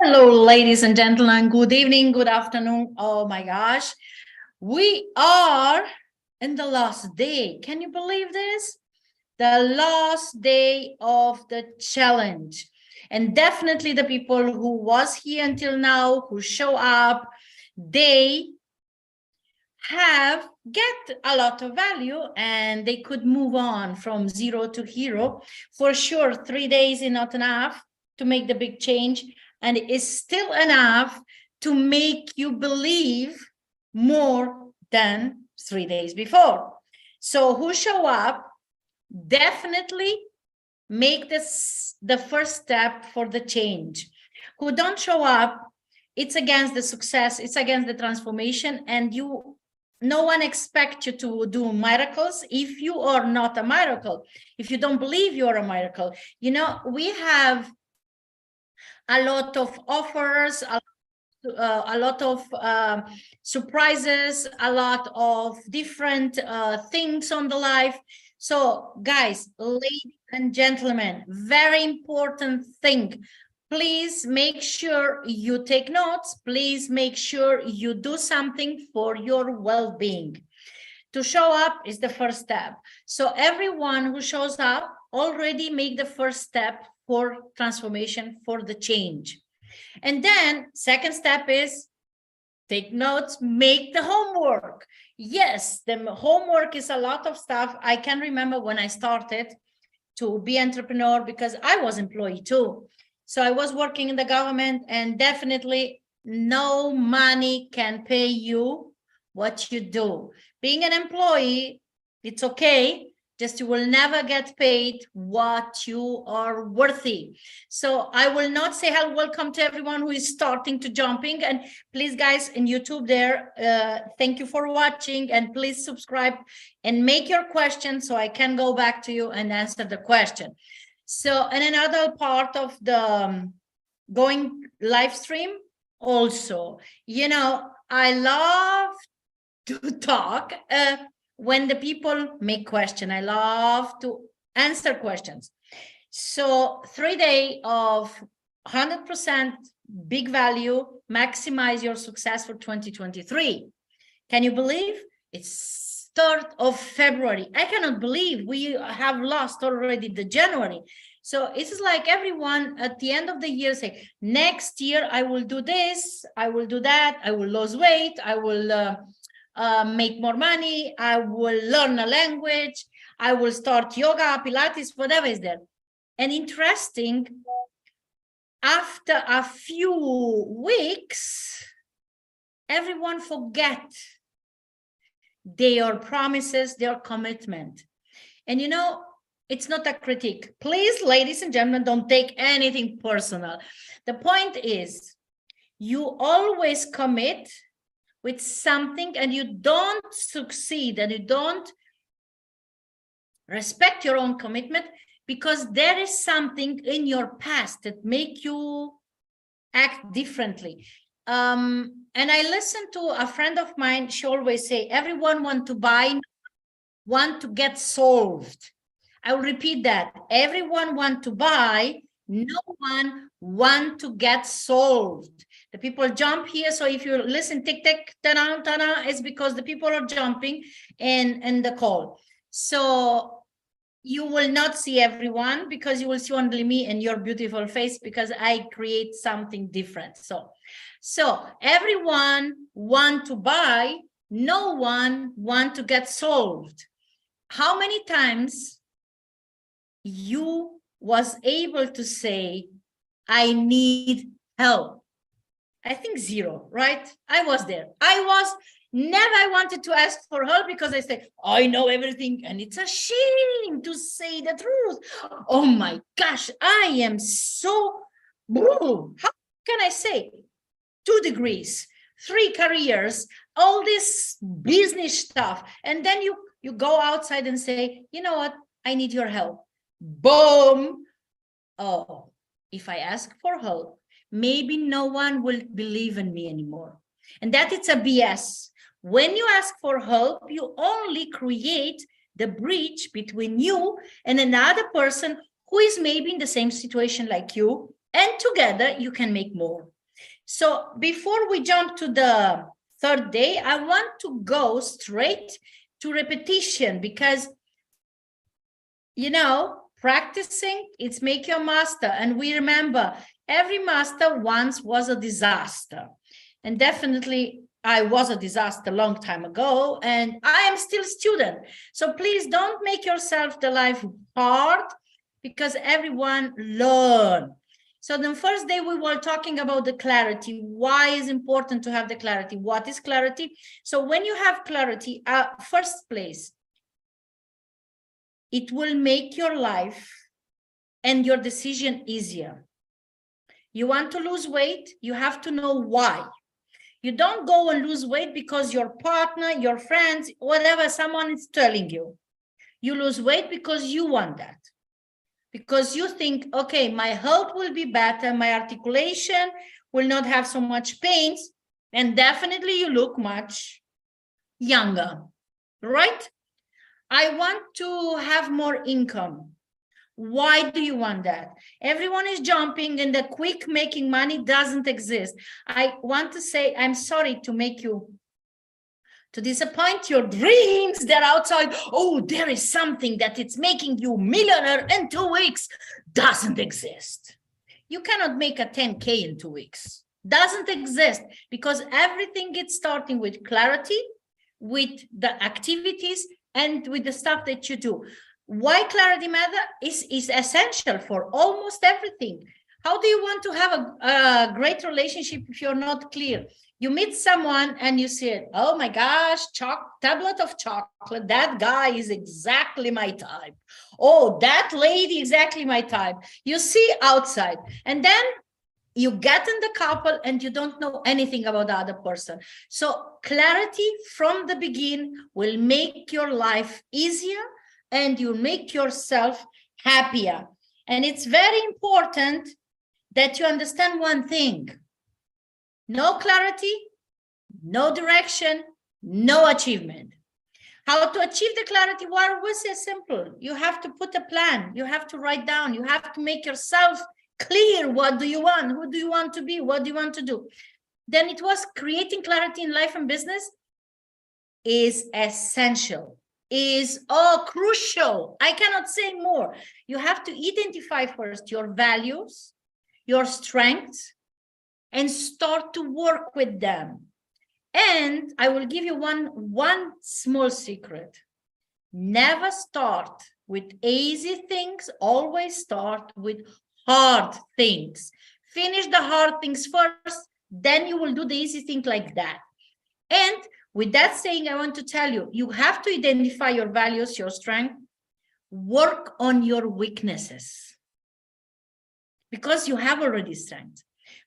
Hello, ladies and gentlemen. Good evening, good afternoon. Oh my gosh. We are in the last day. Can you believe this? The last day of the challenge. And definitely the people who was here until now, who show up, they get a lot of value and they could move on from zero to hero. For sure, 3 days is not enough to make the big change, and it is still enough to make you believe more than 3 days before. So who show up, definitely make this the first step for the change. Who don't show up, it's against the success, it's against the transformation, and no one expects you to do miracles if you are not a miracle. If you don't believe you are a miracle, we have a lot of offers, a lot of surprises, a lot of different things on the life. So guys, ladies and gentlemen, very important thing. Please make sure you take notes. Please make sure you do something for your well-being. To show up is the first step. So everyone who shows up already make the first step for transformation, for the change. And then second step is take notes, make the homework. Yes, the homework is a lot of stuff. I can remember when I started to be entrepreneur, because I was employee too. So I was working in the government, and definitely no money can pay you what you do. Being an employee, it's okay, just you will never get paid what you are worthy. So I will not say hello, welcome to everyone who is starting to jumping. And please, guys, in YouTube there, thank you for watching, and please subscribe and make your question so I can go back to you and answer the question. So, and another part of the going live stream also, I love to talk when the people make question. I love to answer questions. So 3 days of 100% big value, maximize your success for 2023. Can you believe it's 3rd of February? I cannot believe we have lost already the January. So it's like everyone at the end of the year say, next year I will do this, I will do that, I will lose weight, I will make more money, I will learn a language, I will start yoga, Pilates, whatever is there. And interesting, after a few weeks, everyone forget their promises, their commitment. And it's not a critique. Please, ladies and gentlemen, don't take anything personal. The point is, you always commit with something and you don't succeed and you don't respect your own commitment because there is something in your past that make you act differently. And I listened to a friend of mine. She always say, everyone want to buy, want to get solved. I will repeat that. Everyone want to buy, no one want to get solved. The people jump here. So if you listen, tick, tick, ta-da, ta-da, it's because the people are jumping in the call. So you will not see everyone because you will see only me and your beautiful face because I create something different. So everyone want to buy, no one want to get solved. How many times you was able to say, I need help? I think 0, right? I was there. I wanted to ask for help because I say, I know everything. And it's a shame to say the truth. Oh my gosh, I am so, how can I say? 2 degrees, 3 careers, all this business stuff. And then you go outside and say, you know what? I need your help. Boom. Oh, if I ask for help, maybe no one will believe in me anymore. And that it's a BS. When you ask for help, you only create the breach between you and another person who is maybe in the same situation like you and together you can make more. So before we jump to the third day, I want to go straight to repetition, because, you know, practicing, it's make you a master. And we remember, every master once was a disaster. And definitely I was a disaster a long time ago, and I am still a student. So please don't make yourself the life hard, because everyone learn. So the first day we were talking about the clarity. Why is important to have the clarity? What is clarity? So when you have clarity, first place, it will make your life and your decision easier. You want to lose weight, you have to know why. You don't go and lose weight because your partner, your friends, whatever, someone is telling you. You lose weight because you want that. Because you think, okay, my health will be better, my articulation will not have so much pains, and definitely you look much younger, right? I want to have more income. Why do you want that? Everyone is jumping, and the quick making money doesn't exist. I want to say, I'm sorry to disappoint your dreams. They're outside. Oh, there is something that it's making you millionaire in 2 weeks. Doesn't exist. You cannot make a 10K in 2 weeks. Doesn't exist, because everything gets starting with clarity, with the activities, and with the stuff that you do. Why clarity matter is essential for almost everything. How do you want to have a great relationship if you're not clear? You meet someone and you say, oh my gosh, tablet of chocolate, that guy is exactly my type. Oh, that lady, exactly my type. You see outside, and then you get in the couple and you don't know anything about the other person. So clarity from the beginning will make your life easier, and you make yourself happier. And it's very important that you understand one thing. No clarity, no direction, no achievement. How to achieve the clarity? Well, it's simple. You have to put a plan. You have to write down. You have to make yourself clear. What do you want? Who do you want to be? What do you want to do? Then it was creating clarity in life and business is essential, is crucial. I cannot say more. You have to identify first your values, your strengths, and start to work with them. And I will give you one small secret. Never start with easy things. Always start with hard things. Finish the hard things first, then you will do the easy thing like that. And with that saying, I want to tell you, you have to identify your values, your strength, work on your weaknesses, because you have already strength.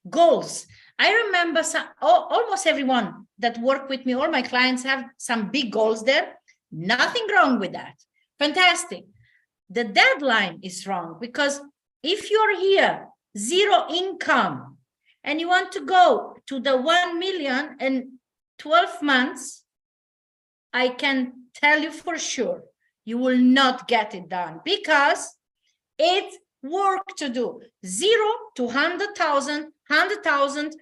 Goals. I remember almost everyone that work with me, all my clients have some big goals there. Nothing wrong with that. Fantastic. The deadline is wrong, because if you're here, 0 income, and you want to go to the 1 million in 12 months, I can tell you for sure, you will not get it done, because it's work to do. 0 to 100,000, 100,000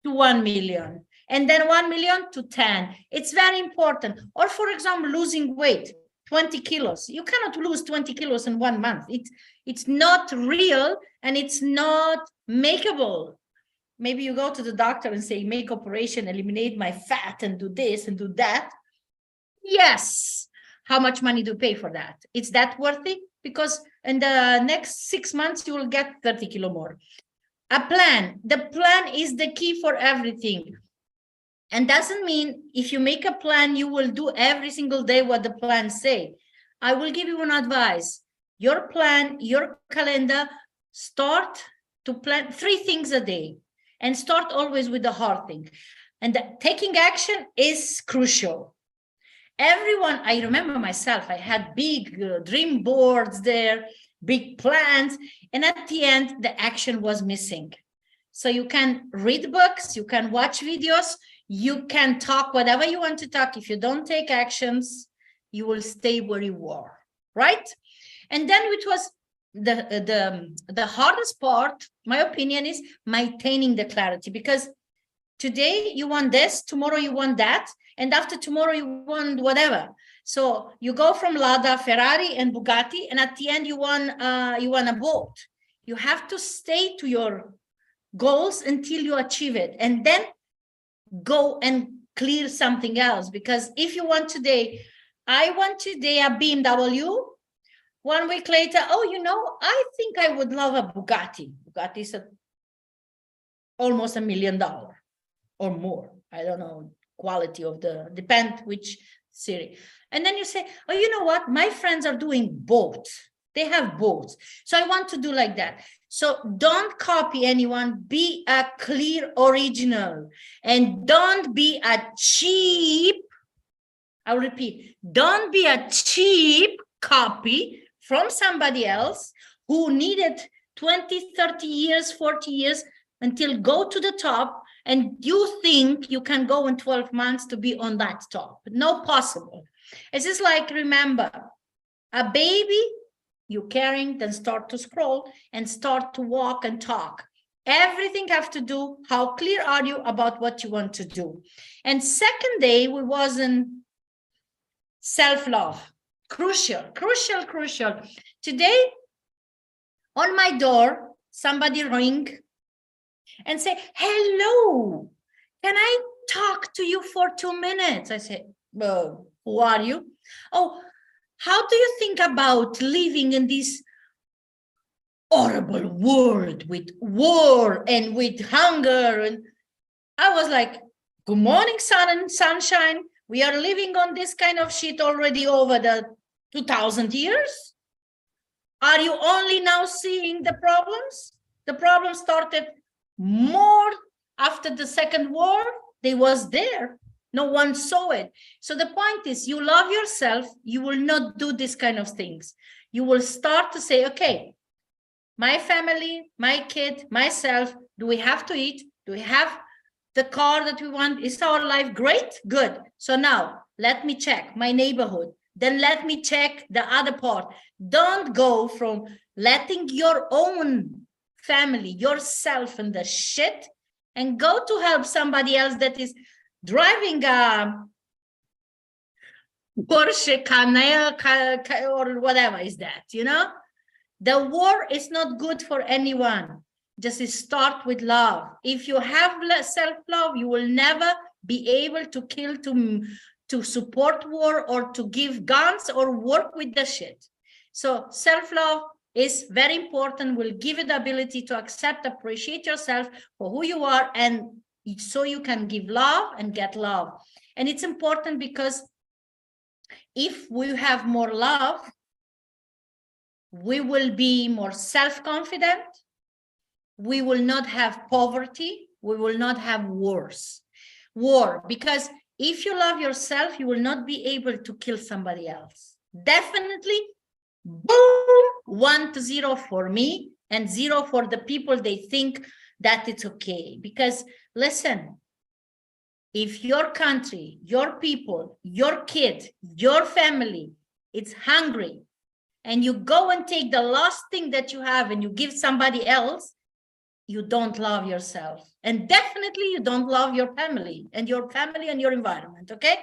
to 1 million, and then 1 million to 10. It's very important. Or for example, losing weight, 20 kilos. You cannot lose 20 kilos in 1 month. It's not real, and it's not makeable. Maybe you go to the doctor and say, make operation, eliminate my fat, and do this and do that. Yes. How much money do you pay for that? It's that worthy? Because in the next 6 months, you will get 30 kilo more. A plan. The plan is the key for everything. And doesn't mean if you make a plan, you will do every single day what the plan say. I will give you one advice. Your plan, your calendar, start to plan 3 things a day, and start always with the hard thing. And taking action is crucial. Everyone, I remember myself, I had big dream boards there, big plans, and at the end, the action was missing. So you can read books, you can watch videos, you can talk whatever you want to talk. If you don't take actions, you will stay where you are, right? And then it was the hardest part, my opinion, is maintaining the clarity, because today you want this, tomorrow you want that, and after tomorrow you want whatever. So you go from Lada, Ferrari, and Bugatti, and at the end you want a boat. You have to stay to your goals until you achieve it, and then go and clear something else. Because if you want today, I want today a BMW. 1 week later, oh, you know, I think I would love a Bugatti. Bugatti is almost $1 million or more. I don't know, quality of the, depend which series. And then you say, oh, you know what? My friends are doing boats. They have boats. So I want to do like that. So don't copy anyone. Be a clear original. And don't be a cheap, I'll repeat, don't be a cheap copy from somebody else who needed 20, 30 years, 40 years until go to the top, and you think you can go in 12 months to be on that top. No possible. It's just like, remember, a baby, you carrying, then start to scroll and start to walk and talk. Everything have to do, how clear are you about what you want to do? And second day, we was in self-love. Crucial, crucial, crucial. Today, on my door, somebody ring and say, hello, can I talk to you for 2 minutes? I say, who are you? Oh, how do you think about living in this horrible world with war and with hunger? And I was like, good morning, sun and sunshine. We are living on this kind of shit already over the 2000 years. Are you only now seeing the problems? The problem started more after the Second War. They was there. No one saw it. So the point is, you love yourself, you will not do this kind of things. You will start to say, okay, my family, my kid, myself, do we have to eat? Do we have the car that we want? Is our life great? Good. So now let me check my neighborhood. Then let me check the other part. Don't go from letting your own family, yourself in the shit, and go to help somebody else that is driving a Porsche Cayenne or whatever is that, you know? The war is not good for anyone. Just start with love. If you have self-love, you will never be able to kill, to support war, or to give guns or work with the shit. So self-love is very important, will give you the ability to accept, appreciate yourself for who you are, and so you can give love and get love. And it's important because if we have more love, we will be more self-confident, we will not have poverty, we will not have war. Because if you love yourself, you will not be able to kill somebody else. Definitely, boom, 1-0 for me and 0 for the people they think that it's okay. Because listen, if your country, your people, your kid, your family, it's hungry, and you go and take the last thing that you have and you give somebody else, you don't love yourself. And definitely you don't love your family and your environment, okay?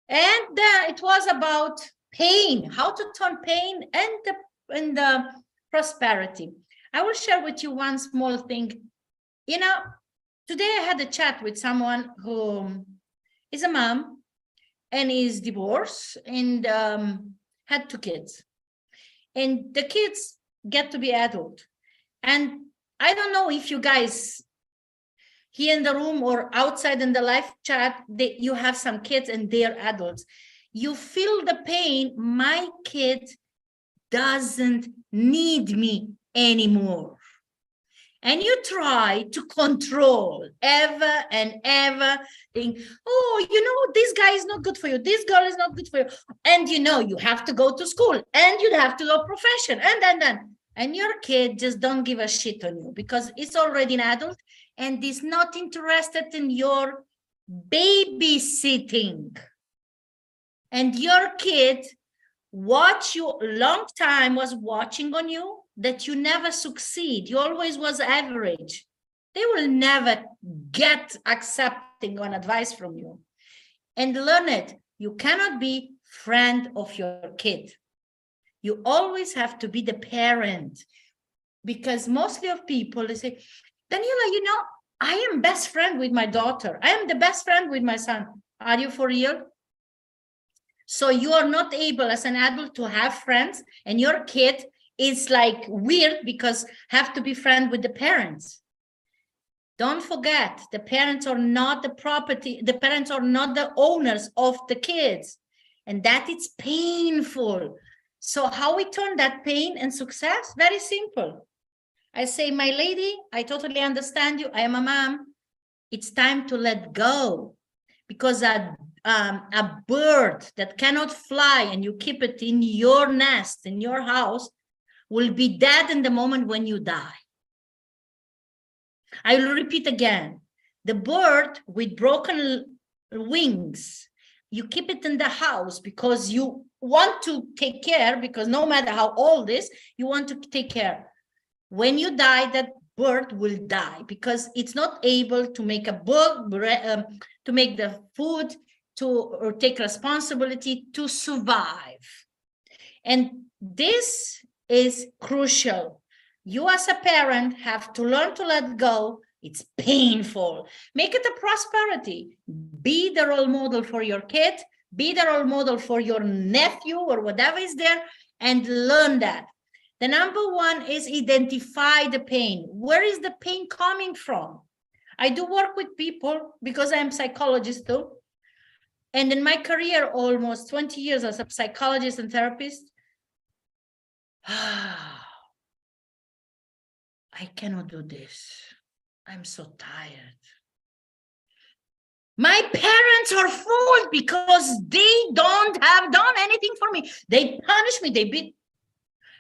And it was about pain, how to turn pain and the prosperity. I will share with you one small thing. You know, today I had a chat with someone who is a mom and is divorced and had 2 kids. And the kids get to be adult. And I don't know if you guys here in the room or outside in the live chat, you have some kids and they're adults. You feel the pain. My kid doesn't need me anymore. And you try to control ever and ever, think, oh, you know, this guy is not good for you. This girl is not good for you. And you know, you have to go to school and you have to go profession and your kid just don't give a shit on you because it's already an adult and is not interested in your babysitting. And your kid watch you a long time, was watching on you, that you never succeed. You always was average. They will never get accepting on advice from you. And learn it. You cannot be friend of your kid. You always have to be the parent. Because mostly of people, they say, Daniela, you know, I am best friend with my daughter. I am the best friend with my son. Are you for real? So you are not able as an adult to have friends, and your kid is like weird because have to be friend with the parents. Don't forget, the parents are not the property. The parents are not the owners of the kids, and that it's painful. So how we turn that pain and success? Very simple. I say, my lady, I totally understand you. I am a mom. It's time to let go, because a bird that cannot fly and you keep it in your nest, in your house, will be dead in the moment when you die. I will repeat again. The bird with broken wings, you keep it in the house because you want to take care, because no matter how old it is, you want to take care. When you die, that bird will die because it's not able to make a book, to make the food, or take responsibility to survive. And this is crucial. You as a parent have to learn to let go. It's painful. Make it a prosperity. Be the role model for your kid, be the role model for your nephew or whatever is there, and learn that. The number one is identify the pain. Where is the pain coming from? I do work with people because I'm a psychologist too. And in my career, almost 20 years as a psychologist and therapist, I cannot do this. I'm so tired. My parents are fools because they don't have done anything for me. They punish me, they beat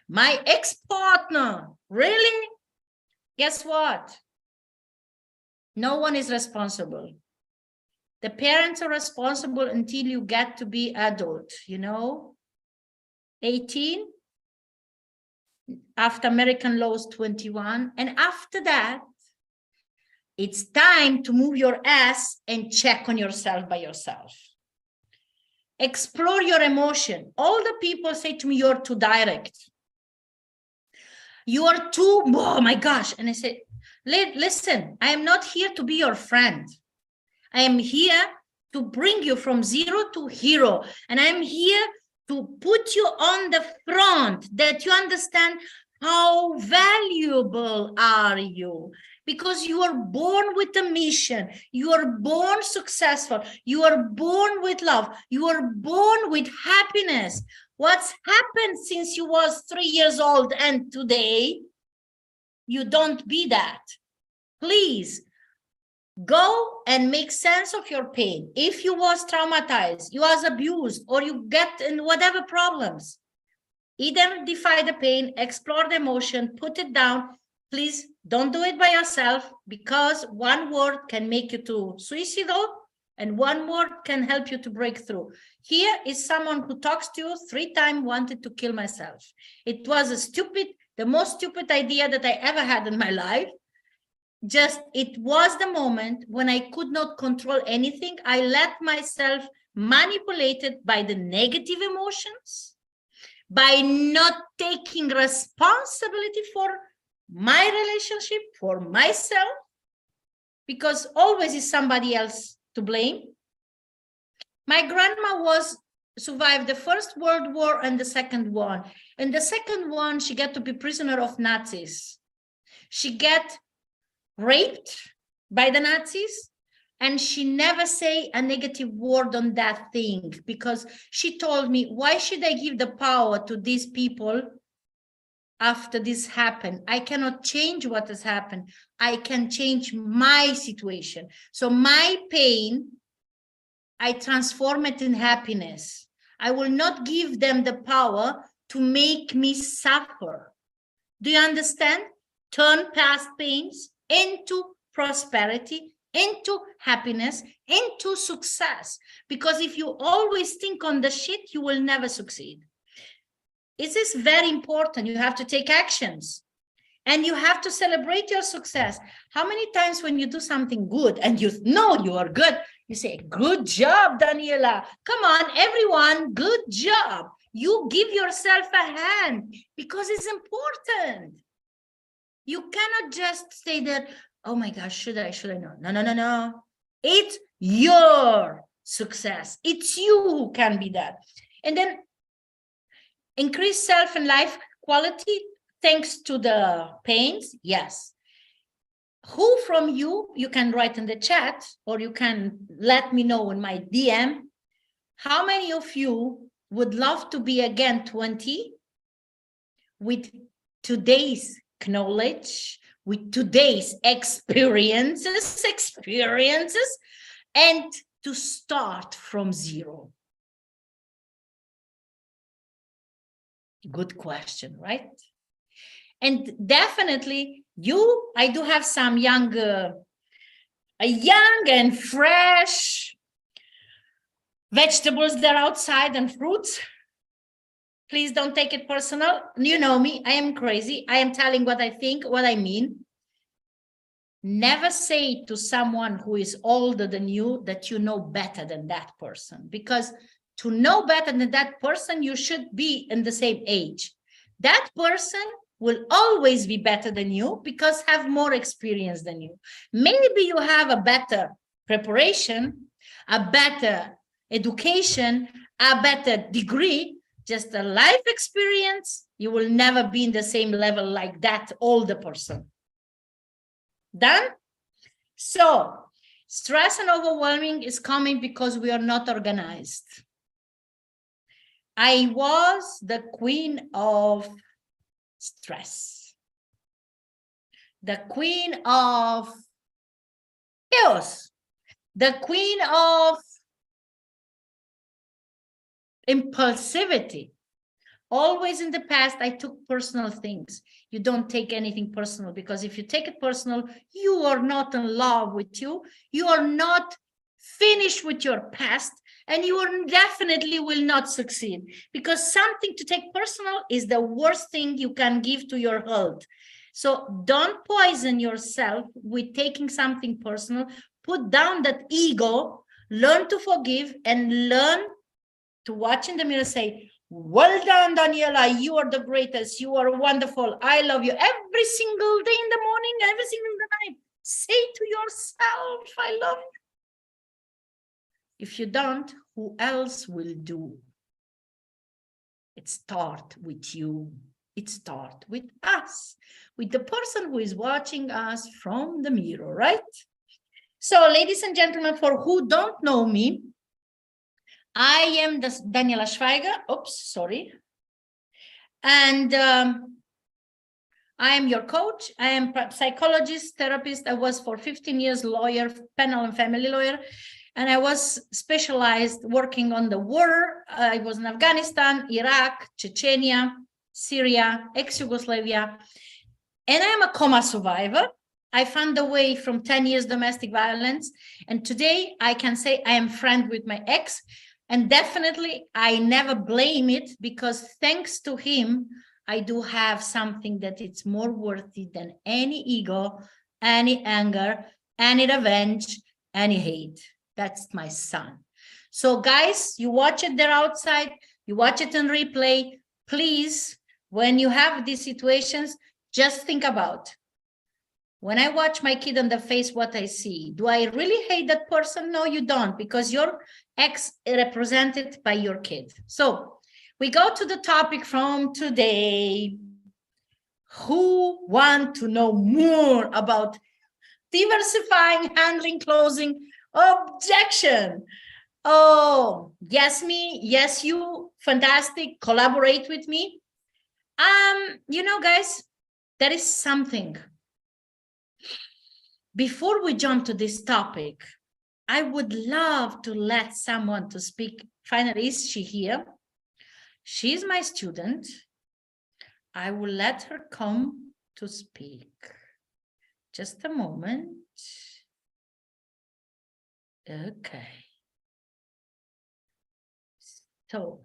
my ex-partner. Really? Guess what? No one is responsible. The parents are responsible until you get to be adult, 18. After American law is 21. And after that, it's time to move your ass and check on yourself by yourself. Explore your emotion. All the people say to me, you're too direct. You are too, oh my gosh. And I say, listen, I am not here to be your friend. I am here to bring you from zero to hero. And I'm here to put you on the front, that you understand how valuable are you. Because you are born with a mission. You are born successful. You are born with love. You are born with happiness. What's happened since you was 3 years old and today, you don't be that. Please go and make sense of your pain. If you was traumatized, you was abused, or you get in whatever problems, identify the pain, explore the emotion, put it down. Please don't do it by yourself, because one word can make you to suicidal and one word can help you to break through. Here is someone who talks to you 3 times, wanted to kill myself. It was the most stupid idea that I ever had in my life. Just, it was the moment when I could not control anything. I let myself manipulated by the negative emotions, by not taking responsibility for my relationship, for myself, because always is somebody else to blame. My grandma survived the First World War and the Second one. In the second one, she got to be prisoner of Nazis. She got raped by the Nazis, and she never say a negative word on that thing, because she told me, why should I give the power to these people after this happened? I cannot change what has happened. I can change my situation. So my pain, I transform it in happiness. I will not give them the power to make me suffer. Do you understand? Turn past pains into prosperity, into happiness, into success. Because if you always think on the shit, you will never succeed. It is very important. You have to take actions and you have to celebrate your success. How many times when you do something good and you know you are good, you say, good job, Daniela. Come on, everyone, good job. You give yourself a hand because it's important. You cannot just say that, oh my gosh, should I? No. It's your success. It's you who can be that. And then increase self and life quality thanks to the pains. Yes. Who from you can write in the chat, or you can let me know in my DM, how many of you would love to be again 20 with today's knowledge, with today's experiences, and to start from zero? Good question, right? And definitely I do have some young and fresh vegetables there outside and fruits. Please don't take it personal. You know me, I am crazy. I am telling what I think, what I mean. Never say to someone who is older than you that you know better than that person, because to know better than that person, you should be in the same age. That person will always be better than you because have more experience than you. Maybe you have a better preparation, a better education, a better degree, just a life experience. You will never be in the same level like that older person. Done? So stress and overwhelming is coming because we are not organized. I was the queen of stress, the queen of chaos, the queen of impulsivity. Always in the past, I took personal things. You don't take anything personal, because if you take it personal, you are not in love with you. You are not finished with your past, and you are definitely will not succeed, because something to take personal is the worst thing you can give to your health. So don't poison yourself with taking something personal. Put down that ego, learn to forgive, and learn to watch in the mirror, say, well done, Daniela, you are the greatest, you are wonderful, I love you. Every single day in the morning, every single night, say to yourself, I love you. If you don't, who else will do? It starts with you. It starts with us, with the person who is watching us from the mirror, right? So, ladies and gentlemen, for who don't know me, I am Daniela Schweiger. Oops, sorry. And I am your coach. I am a psychologist, therapist. I was for 15 years lawyer, penal and family lawyer. And I was specialized working on the war. I was in Afghanistan, Iraq, Chechnya, Syria, ex-Yugoslavia. And I am a coma survivor. I found a way from 10 years domestic violence. And today I can say I am friend with my ex. And definitely I never blame it, because thanks to him, I do have something that it's more worthy than any ego, any anger, any revenge, any hate. That's my son. So guys, you watch it there outside, you watch it in replay. Please, when you have these situations, just think about, when I watch my kid on the face, what I see. Do I really hate that person? No, you don't, because your ex is represented by your kid. So we go to the topic from today. Who want to know more about diversifying, handling, closing objection? Oh, yes, me. Yes, you. Fantastic. Collaborate with me. You know, guys, there is something. Before we jump to this topic, I would love to let someone to speak. Finally, is she here? She's my student. I will let her come to speak. Just a moment. Okay. So,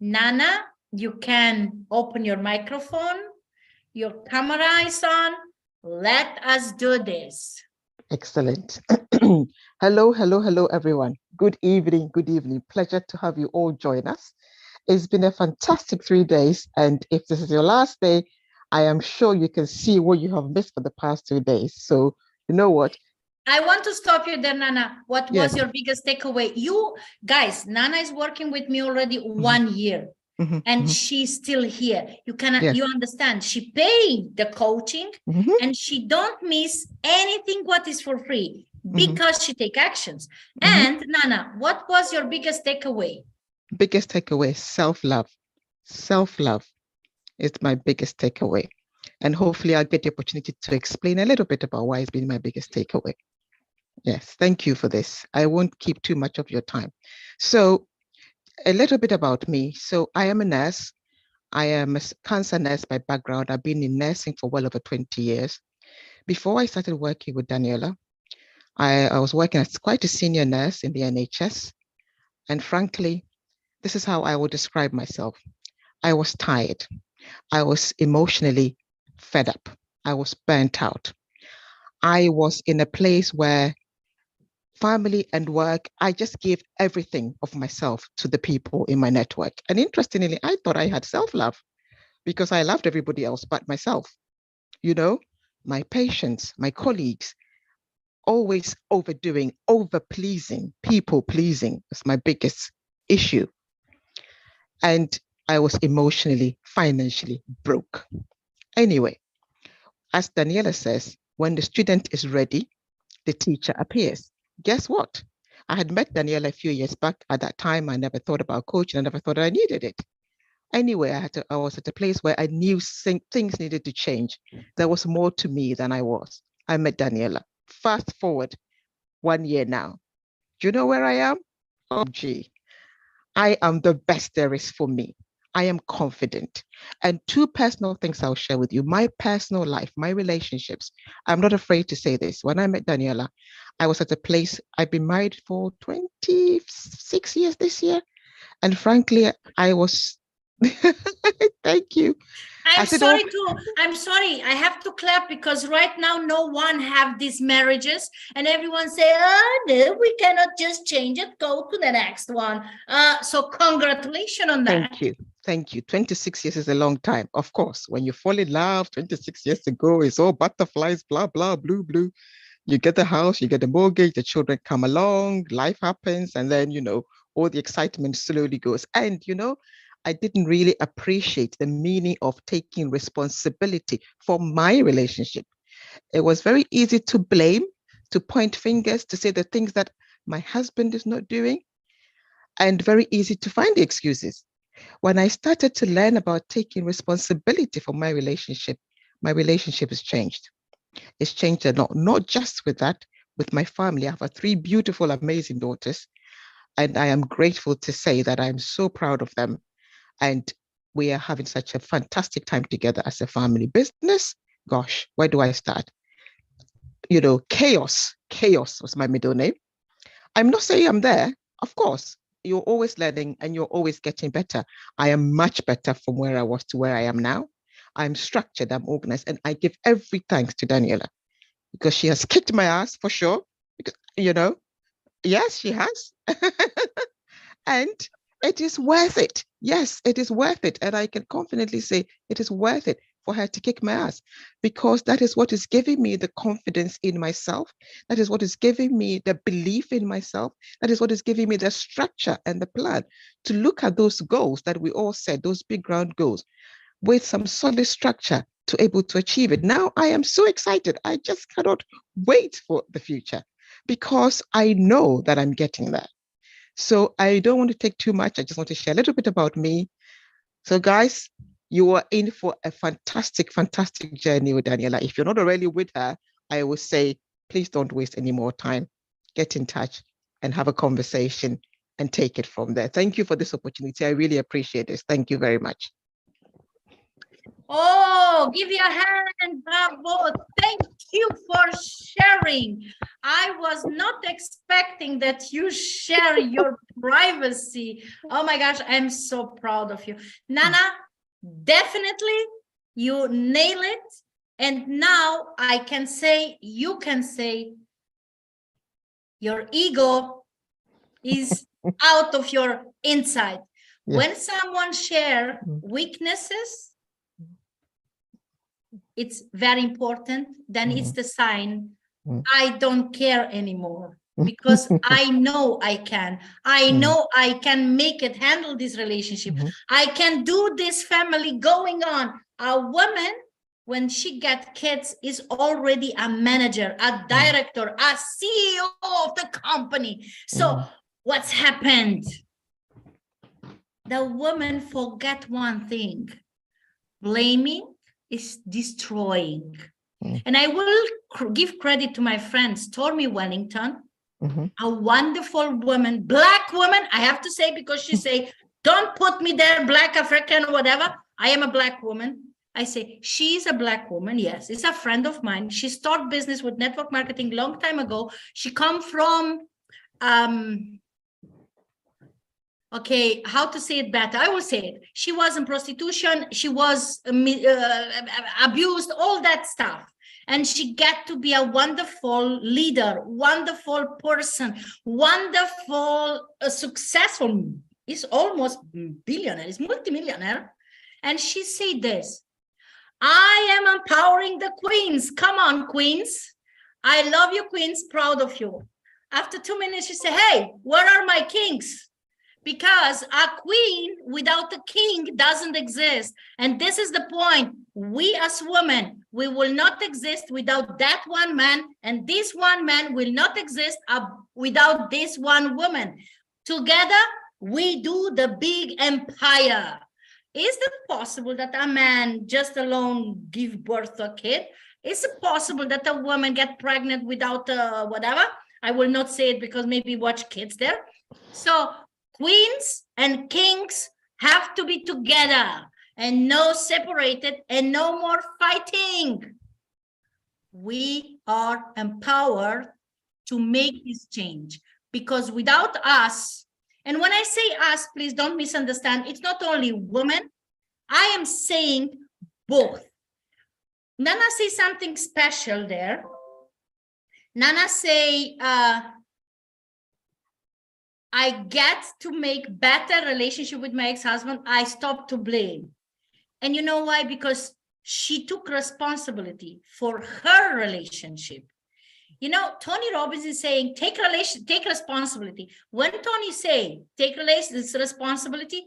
Nana You can open your microphone. Your camera is on. Let us do this. Excellent. Hello, hello, hello, everyone. Good evening, good evening. Pleasure to have you all join us. It's been a fantastic 3 days. And if this is your last day, I am sure you can see what you have missed for the past 2 days. So, you know what? I want to stop you there, Nana. What Yes. was your biggest takeaway? You guys, Nana is working with me already 1 year. And she's still here. You cannot, Yes. you understand, she paid the coaching and she don't miss anything what is for free because she take actions. And Nana, what was your biggest takeaway? Biggest takeaway, self-love. Self-love is my biggest takeaway. And hopefully I'll get the opportunity to explain a little bit about why it's been my biggest takeaway. Yes, thank you for this. I won't keep too much of your time. So a little bit about me. So I am a nurse. I am a cancer nurse by background. I've been in nursing for well over 20 years. Before I started working with Daniela, I was working as quite a senior nurse in the NHS. And frankly, this is how I would describe myself. I was tired. I was emotionally fed up. I was burnt out. I was in a place where family and work, I just gave everything of myself to the people in my network. And interestingly, I thought I had self-love because I loved everybody else but myself. You know, my patients, my colleagues, always overdoing, over-pleasing, people-pleasing was my biggest issue. And I was emotionally, financially broke. Anyway, as Daniela says, when the student is ready, the teacher appears. Guess what? I had met Daniela a few years back. At that time, I never thought about coaching. I never thought I needed it. Anyway, I was at a place where I knew things needed to change. There was more to me than I was. I met Daniela. Fast forward 1 year now. Do you know where I am? Oh, gee. I am the best there is for me. I am confident. And 2 personal things I'll share with you. My personal life, my relationships. I'm not afraid to say this. When I met Daniela, I was at a place, I've been married for 26 years this year. And frankly, I was, thank you. I'm sorry, I have to clap because right now no one have these marriages and everyone say, oh no, we cannot just change it, go to the next one. So congratulations on that. Thank you. Thank you. 26 years is a long time. Of course, when you fall in love 26 years ago, it's all butterflies, blah, blah, blue, blue. You get the house, you get the mortgage, the children come along, life happens, and then, you know, all the excitement slowly goes. And, you know, I didn't really appreciate the meaning of taking responsibility for my relationship. It was very easy to blame, to point fingers, to say the things that my husband is not doing, and very easy to find the excuses. When I started to learn about taking responsibility for my relationship has changed. It's changed a lot, not just with that, with my family. I have 3 beautiful, amazing daughters, and I am grateful to say that I'm so proud of them. And we are having such a fantastic time together as a family. Business, gosh, where do I start? You know, chaos was my middle name. I'm not saying I'm there, of course. You're always learning and you're always getting better. I am much better from where I was to where I am now. I'm structured, I'm organized, and I give every thanks to Daniela because she has kicked my ass for sure. Because, you know, yes, she has. And it is worth it. Yes, it is worth it. And I can confidently say it is worth it for her to kick my ass because that is what is giving me the confidence in myself. That is what is giving me the belief in myself. That is what is giving me the structure and the plan to look at those goals that we all said, those big round goals, with some solid structure to able to achieve it. Now I am so excited. I just cannot wait for the future because I know that I'm getting there. So I don't want to take too much. I just want to share a little bit about me. So guys, you are in for a fantastic, fantastic journey with Daniela. If you're not already with her, I will say, please don't waste any more time. Get in touch and have a conversation and take it from there. Thank you for this opportunity. I really appreciate this. Thank you very much. Oh, give you a hand, bravo. Thank you for sharing. I was not expecting that you share your privacy. Oh my gosh, I'm so proud of you. Nana, definitely you nail it. And now I can say, you can say, your ego is out of your inside. Yes. When someone share weaknesses, it's very important. Then it's the sign, I don't care anymore, because I know I can. I know I can make it, handle this relationship. I can do this family going on. A woman, when she gets kids, is already a manager, a director, a CEO of the company. So what's happened? The woman forget one thing. Blaming is destroying. And I will give credit to my friend Stormy Wellington, a wonderful woman, Black woman, I have to say, because she say, don't put me there, Black, African, whatever. I am a Black woman. I say, she's a Black woman. Yes, it's a friend of mine. She started business with network marketing long time ago. She come from, okay, how to say it better? I will say it. She was in prostitution. She was abused, all that stuff. And she got to be a wonderful leader, wonderful person, wonderful, successful. Is almost billionaire, is multimillionaire. And she said this, I am empowering the queens. Come on, queens. I love you, queens, proud of you. After 2 minutes, she said, hey, where are my kings? Because a queen without a king doesn't exist. And this is the point. We as women, we will not exist without that one man. And this one man will not exist without this one woman. Together, we do the big empire. Is it possible that a man just alone give birth to a kid? Is it possible that a woman get pregnant without whatever? I will not say it because maybe watch kids there. So queens and kings have to be together and no separated and no more fighting. We are empowered to make this change, because without us, and when I say us, please don't misunderstand, it's not only women. I am saying both. Nana say something special there. Nana say, I get to make better relationship with my ex-husband. I stopped to blame. And you know why? Because she took responsibility for her relationship. You know, Tony Robbins is saying, take responsibility. When Tony say, take responsibility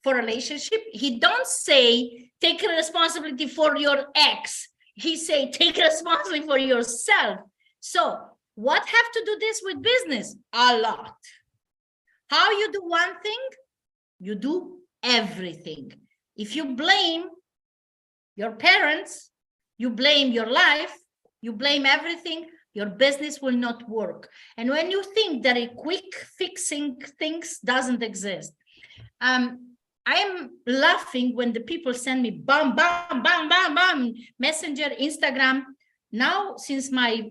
for relationship, he don't say, take responsibility for your ex. He say, take responsibility for yourself. So what have to do this with business? A lot. How you do one thing, you do everything. If you blame your parents, you blame your life, you blame everything, your business will not work. And when you think that a quick fixing things doesn't exist, I am laughing when the people send me bam, bam, bam, bam, bam, Messenger, Instagram. Now, since my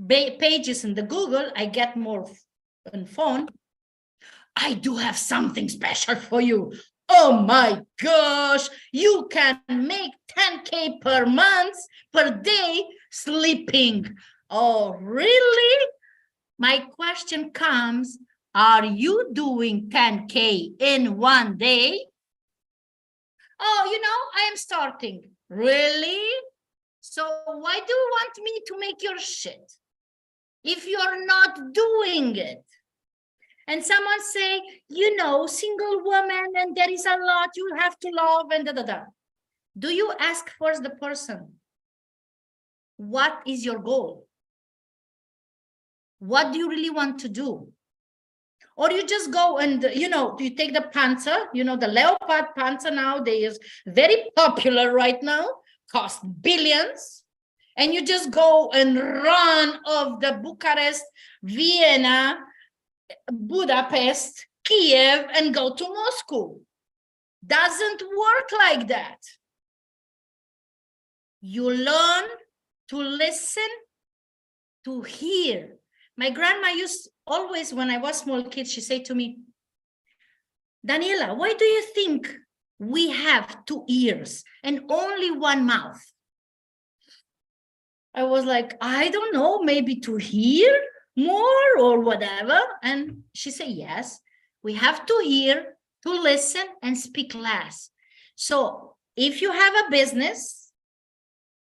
pages in the Google, I get more on phone. I do have something special for you. Oh my gosh, you can make 10K per month, per day, sleeping. Oh, really? My question comes, are you doing 10K in one day? Oh, you know, I am starting. Really? So why do you want me to make your shit if you're not doing it? And someone say, you know, single woman, and there is a lot you have to love, and da-da-da. Do you ask first the person, what is your goal? What do you really want to do? Or you just go and, you know, you take the Panzer, you know, the Leopard Panzer nowadays, very popular right now, cost billions. And you just go and run of the Bucharest, Vienna, Budapest, Kiev, and go to Moscow. Doesn't work like that. You learn to listen to hear. My grandma used always, when I was small kid, she said to me, Daniela, why do you think we have 2 ears and only 1 mouth? I was like, I don't know, maybe to hear more or whatever. And she said, yes, we have to hear, to listen, and speak less. So if you have a business,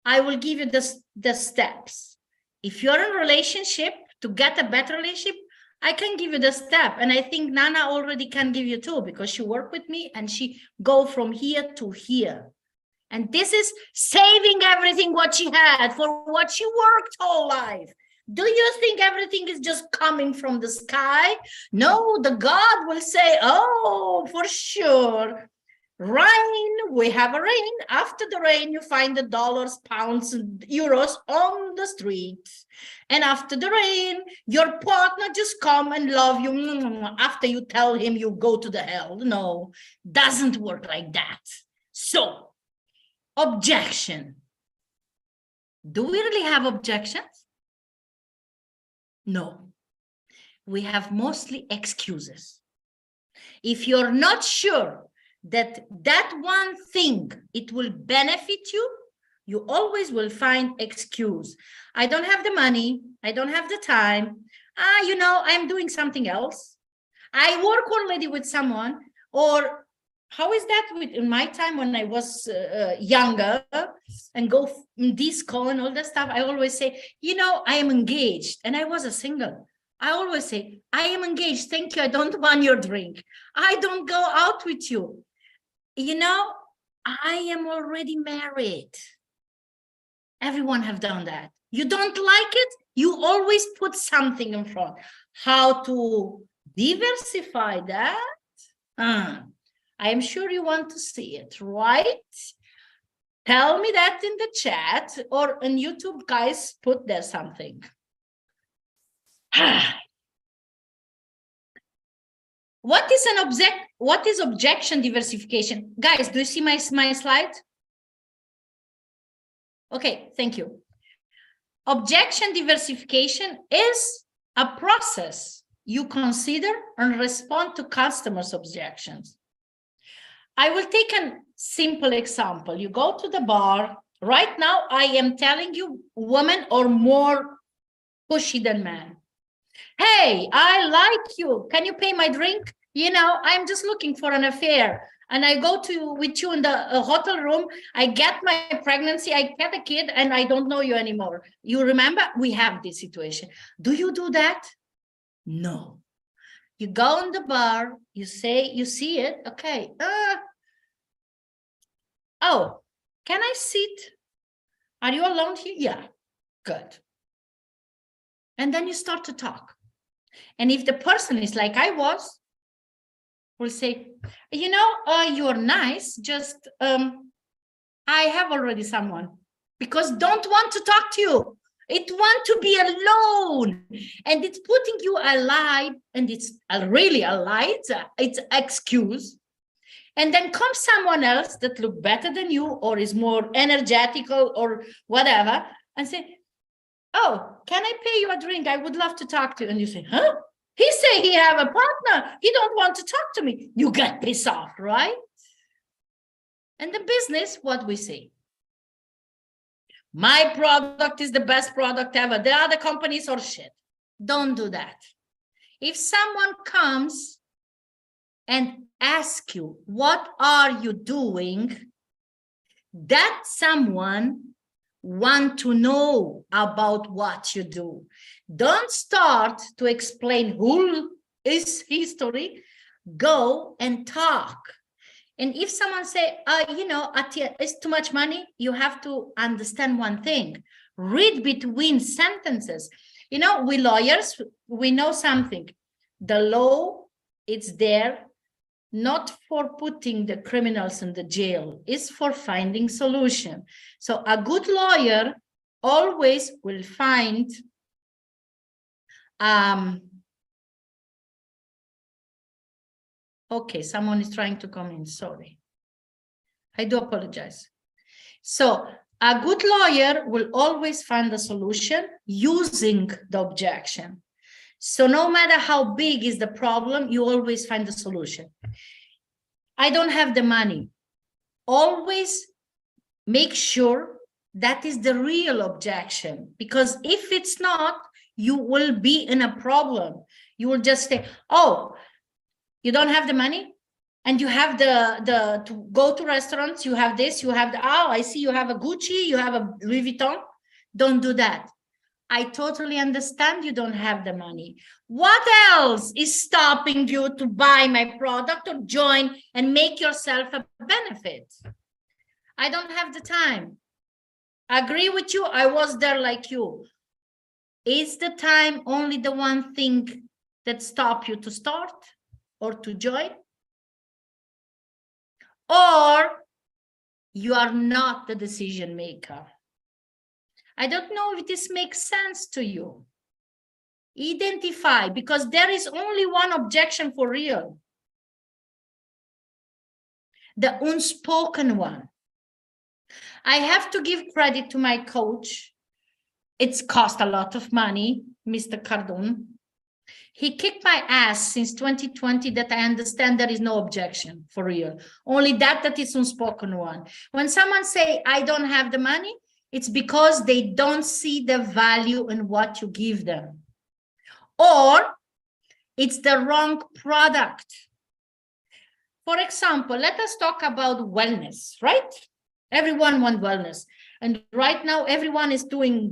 I will give you the steps. If you're in a relationship, to get a better relationship, I can give you the step. And I think Nana already can give you too, because she worked with me and she go from here to here. And this is saving everything what she had for what she worked whole life. Do you think everything is just coming from the sky? No, the God will say, oh, for sure. Rain, we have a rain. After the rain, you find the dollars, pounds, and euros on the street. And after the rain, your partner just come and love you after you tell him you go to the hell. No, doesn't work like that. So, objection. Do we really have objections? No. We have mostly excuses. If you're not sure that one thing, it will benefit you, you always will find excuse. I don't have the money. I don't have the time. I'm doing something else. I work already with someone. Or how is that in my time when I was younger and go disco and all that stuff? I always say, I am engaged, and I was a single. I always say, I am engaged. Thank you. I don't want your drink. I don't go out with you. I am already married. Everyone have done that. You don't like it? You always put something in front. How to diversify that? I am sure you want to see it, right? Tell me that in the chat, or on YouTube, guys, put there something. What is objection diversification? Guys, do you see my slide? Okay, thank you. Objection diversification is a process you consider and respond to customers' objections. I will take a simple example. You go to the bar. Right now, I am telling you, women are more pushy than men. Hey, I like you. Can you pay my drink? I'm just looking for an affair. And I go with you in the hotel room. I get my pregnancy. I get a kid, and I don't know you anymore. You remember? We have this situation. Do you do that? No. You go in the bar. You say, you see it. Okay. Oh, can I sit? Are you alone here? Yeah. Good. And then you start to talk. And if the person is like I was, will say, you're nice, just I have already someone, because don't want to talk to you. It want to be alone, and it's putting you alive, and it's really a lie. It's excuse. And then comes someone else that look better than you, or is more energetical or whatever, and say, oh, can I pay you a drink? I would love to talk to you. And you say, huh? He say he have a partner. He don't want to talk to me. You get pissed off, right? And the business, what we say? My product is the best product ever. The other companies are shit. Don't do that. If someone comes and asks you, what are you doing? That someone want to know about what you do. Don't start to explain who is history. Go and talk. And if someone say, it's too much money, you have to understand one thing. Read between sentences. We lawyers, we know something. The law, it's there not for putting the criminals in the jail, it's for finding solution. So a good lawyer always will find okay, someone is trying to come in, sorry. I do apologize. So A good lawyer will always find a solution using the objection. So no matter how big is the problem, you always find the solution. I don't have the money. Always make sure that is the real objection, because if it's not, you will be in a problem. You will just say, oh, you don't have the money and you have the to go to restaurants, you have this, you have the, oh, I see you have a Gucci, you have a Louis Vuitton. Don't do that. I totally understand you don't have the money. What else is stopping you to buy my product or join and make yourself a benefit? I don't have the time. I agree with you. I was there like you. Is the time only the one thing that stops you to start or to join? Or you are not the decision maker? I don't know if this makes sense to you. Identify, because there is only one objection for real. The unspoken one. I have to give credit to my coach. It's cost a lot of money, Mr. Cardone. He kicked my ass since 2020 that I understand there is no objection for real. Only that is unspoken one. When someone say, I don't have the money, it's because they don't see the value in what you give them. Or it's the wrong product. For example, let us talk about wellness, right? Everyone wants wellness. And right now, everyone is doing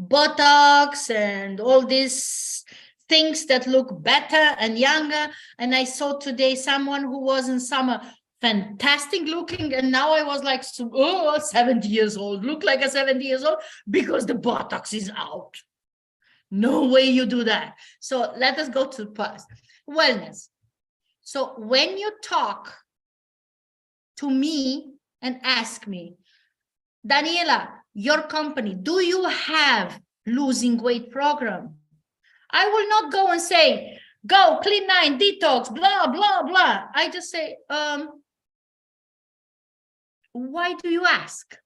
Botox and all these things that look better and younger. And I saw today someone who was in summer, fantastic looking. And now I was like, oh, 70 years old, look like a 70 years old because the Botox is out. No way you do that. So let us go to the past. Wellness. So when you talk to me and ask me, Daniela, your company, do you have losing weight program? I will not go and say, go clean 9, detox, blah, blah, blah. I just say, why do you ask?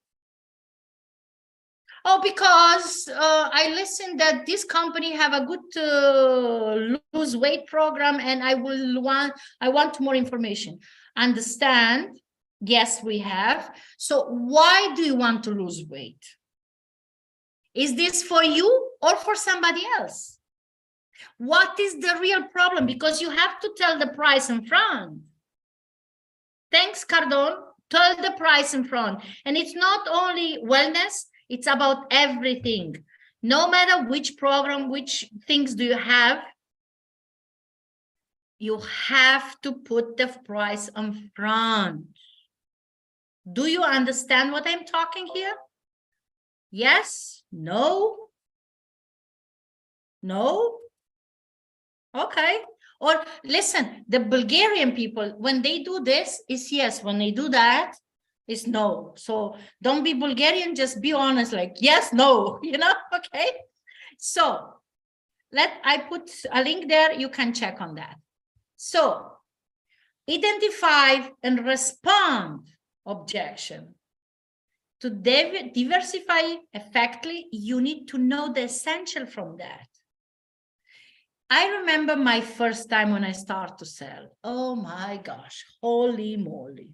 Oh, because I listened that this company have a good lose weight program and I want more information. Understand? Yes, we have. So why do you want to lose weight? Is this for you or for somebody else? What is the real problem? Because you have to tell the price in front. Thanks, Cardone. Tell the price in front. And it's not only wellness, it's about everything. No matter which program, which things do you have to put the price in front. Do you understand what I'm talking here? Yes? No? No? Okay. Or listen, the Bulgarian people, when they do this, is yes. When they do that, is no. So don't be Bulgarian, just be honest, like yes, no, okay? So I put a link there, you can check on that. So identify and respond objection. To diversify effectively, you need to know the essential from that. I remember my first time when I started to sell. Oh my gosh, holy moly.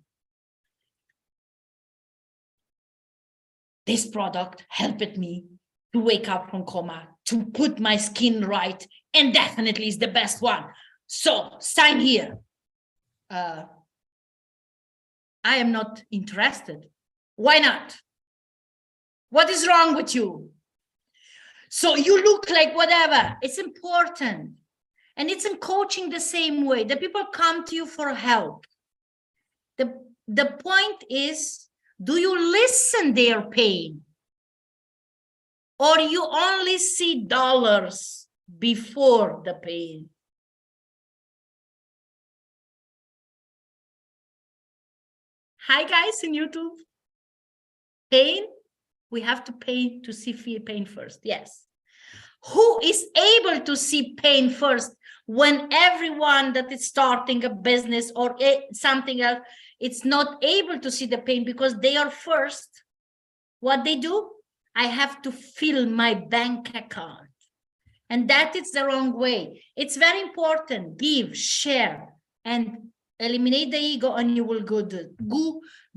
This product helped me to wake up from coma, to put my skin right, and definitely is the best one. So sign here. I am not interested. Why not? What is wrong with you? So you look like whatever. It's important. And it's in coaching the same way. The people come to you for help. The point is, do you listen their pain? Or you only see dollars before the pain? Hi guys in YouTube. Pain? We have to pay to see pain first. Yes. Who is able to see pain first when everyone that is starting a business or something else, it's not able to see the pain because they are first. What they do? I have to fill my bank account. And that is the wrong way. It's very important. Give, share, and eliminate the ego, and you will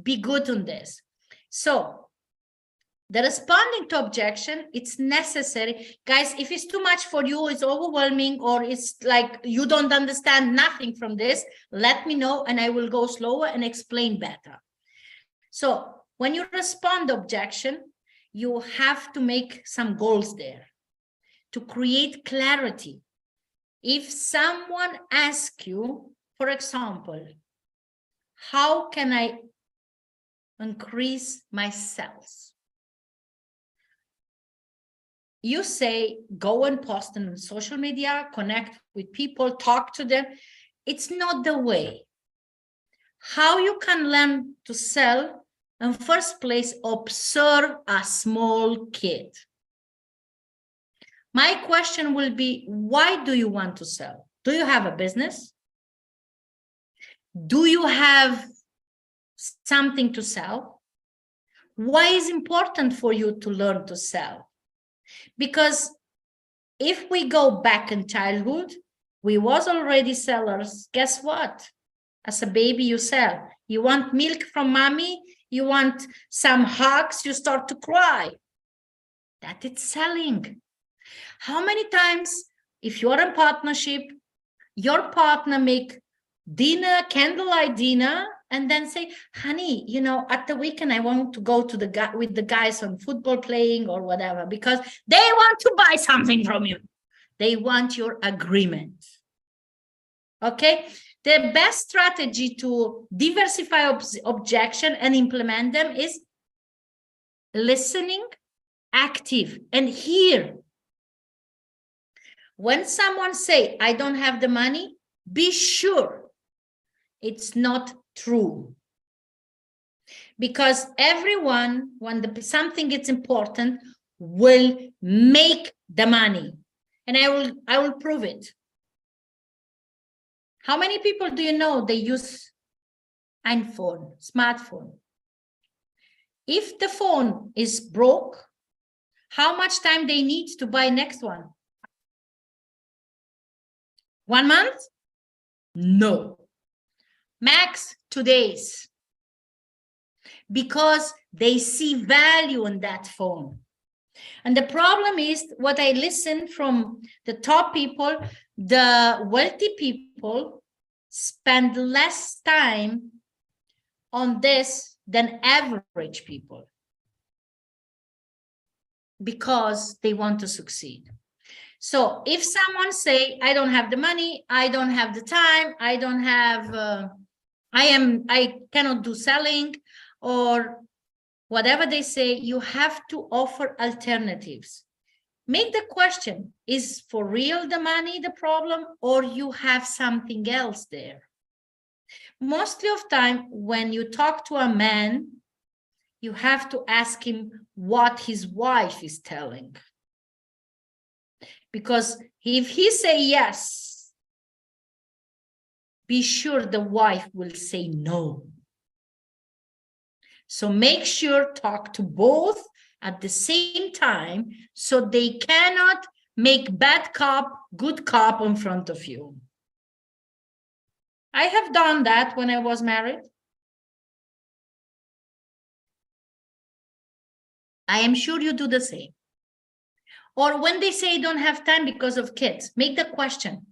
be good on this. So the responding to objection, it's necessary. Guys, if it's too much for you, it's overwhelming, or it's like you don't understand nothing from this, let me know and I will go slower and explain better. So when you respond to objection, you have to make some goals there to create clarity. If someone asks you, for example, how can I increase my sales? You say, go and post on social media, connect with people, talk to them. It's not the way. How you can learn to sell? In first place, observe a small kid. My question will be, why do you want to sell? Do you have a business? Do you have something to sell? Why is it important for you to learn to sell? Because if we go back in childhood, we was already sellers. Guess what? As a baby, you sell. You want milk from mommy, you want some hugs, you start to cry. That is selling. How many times, if you're in partnership, your partner make dinner, candlelight dinner, and then say, honey, you know, at the weekend, I want to go to with the guys on football playing or whatever, because they want to buy something from you. They want your agreement. Okay. The best strategy to diversify objection and implement them is listening, active, and hear. When someone say, I don't have the money, be sure it's not true. Because everyone, when something is important, will make the money. And I will prove it. How many people do you know they use iPhone, smartphone? If the phone is broke, how much time they need to buy next one? 1 month? No. Max 2 days. Because they see value in that phone. And the problem is, what I listen from the top people, the wealthy people spend less time on this than average people, because they want to succeed. So if someone say, I don't have the money, I don't have the time, I don't have, I cannot do selling, or whatever they say, you have to offer alternatives. Make the question, is for real the money the problem, or you have something else there? Mostly of time, when you talk to a man, you have to ask him what his wife is telling. Because if he say yes, be sure the wife will say no. So make sure talk to both at the same time, so they cannot make bad cop, good cop in front of you. I have done that when I was married. I am sure you do the same. Or when they say don't have time because of kids, make the question.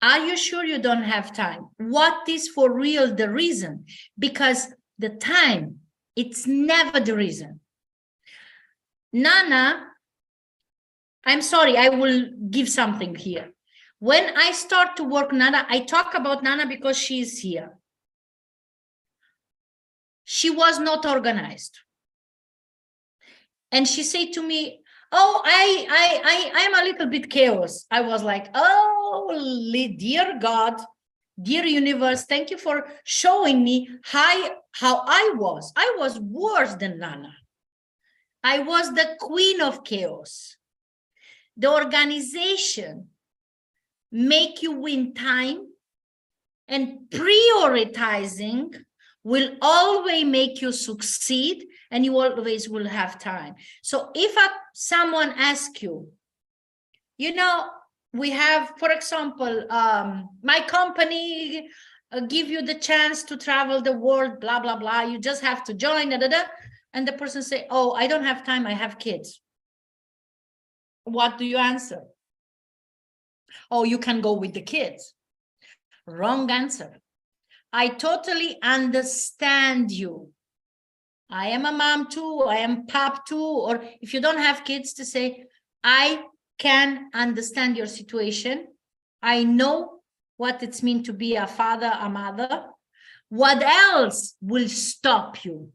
Are you sure you don't have time? What is for real the reason? Because the time, it's never the reason. Nana, I'm sorry, I will give something here. When I start to work Nana, I talk about Nana because she's here. She was not organized. And she said to me, oh, I'm a little bit chaos. I was like, oh, dear God, dear universe, thank you for showing me how I was. I was worse than Nana. I was the queen of chaos. the organization make you win time, and prioritizing will always make you succeed, and you always will have time. So if someone asks you, you know, we have, for example, my company give you the chance to travel the world, blah, blah, blah. You just have to join, da, da, da. And the person say, oh, I don't have time, I have kids. What do you answer? Oh, you can go with the kids. Wrong answer. I totally understand you. I am a mom too, I am pop too, or if you don't have kids, to say, I can understand your situation. I know what it's mean to be a father, a mother. What else will stop you?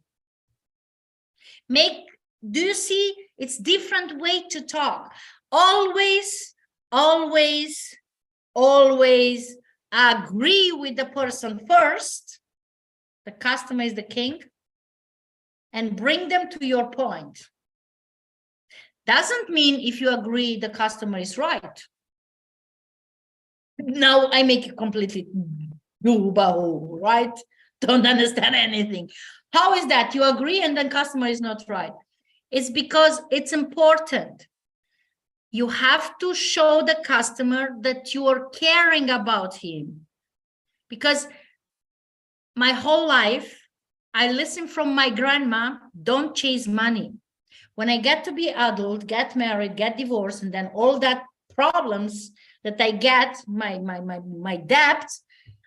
Do you see? It's different way to talk. Always, always, always agree with the person first. The customer is the king. And bring them to your point. Doesn't mean if you agree the customer is right. Now I make it completely right? Don't understand anything. How is that? You agree and then customer is not right. It's because it's important. You have to show the customer that you are caring about him. Because my whole life, I listen from my grandma, don't chase money. When I get to be adult, get married, get divorced, and then all that problems that I get, my debt,